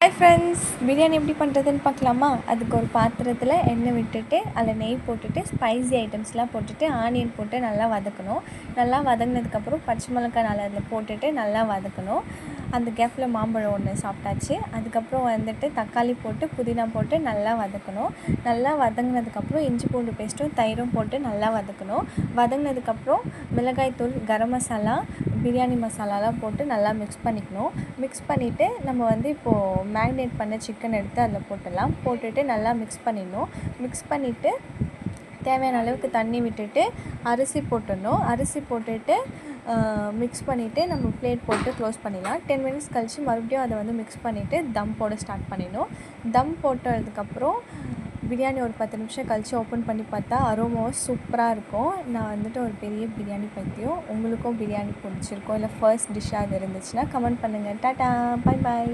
Hi friends, biryani எப்படி பண்ணுறதுன்னு பார்க்கலாமா? அதுக்கு ஒரு பாத்திரத்தில் எண்ணெய் விட்டுட்டு அதில் நெய் போட்டுட்டு ஸ்பைசி ஐட்டம்ஸ்லாம் போட்டுட்டு ஆனியன் போட்டு நல்லா வதக்கணும். நல்லா வதங்கினதுக்கப்புறம் பச்சை மிளகாய் நல்லா அதில் போட்டுட்டு நல்லா வதக்கணும். அந்த கேப்பில் மாம்பழம் ஒன்று சாப்பிட்டாச்சு. அதுக்கப்புறம் வந்துட்டு தக்காளி போட்டு புதினா போட்டு நல்லா வதக்கணும். நல்லா வதங்கினதுக்கப்புறம் இஞ்சி பூண்டு பேஸ்ட்டும் தயிரும் போட்டு நல்லா வதக்கணும். வதங்கினதுக்கப்புறம் மிளகாய்த்தூள், கரம் மசாலா, பிரியாணி மசாலாலாம் போட்டு நல்லா மிக்ஸ் பண்ணிக்கணும். மிக்ஸ் பண்ணிவிட்டு நம்ம வந்து இப்போது மேரினேட் பண்ண சிக்கன் எடுத்து அதில் போட்டுடலாம். போட்டுட்டு நல்லா மிக்ஸ் பண்ணிடணும். மிக்ஸ் பண்ணிவிட்டு தேவையான அளவுக்கு தண்ணி விட்டுட்டு அரிசி போட்டுடணும். அரிசி போட்டுட்டு மிக்ஸ் பண்ணிவிட்டு நம்ம பிளேட் போட்டு க்ளோஸ் பண்ணிடலாம். 10 மினிட்ஸ் கழித்து மறுபடியும் அதை வந்து மிக்ஸ் பண்ணிவிட்டு தம் போட ஸ்டார்ட் பண்ணிடணும். தம் போட்டதுக்கப்புறம் பிரியாணி ஒரு 10 நிமிஷம் கழித்து ஓப்பன் பண்ணி பார்த்தா அரோமாவும் சூப்பராக இருக்கும். நான் வந்துட்டு ஒரு பெரிய பிரியாணி பைத்தியம். உங்களுக்கும் பிரியாணி பிடிச்சிருக்கோம் இல்லை ஃபர்ஸ்ட் டிஷ்ஷாக அது இருந்துச்சுன்னா கமெண்ட் பண்ணுங்கள். Tata, bye bye.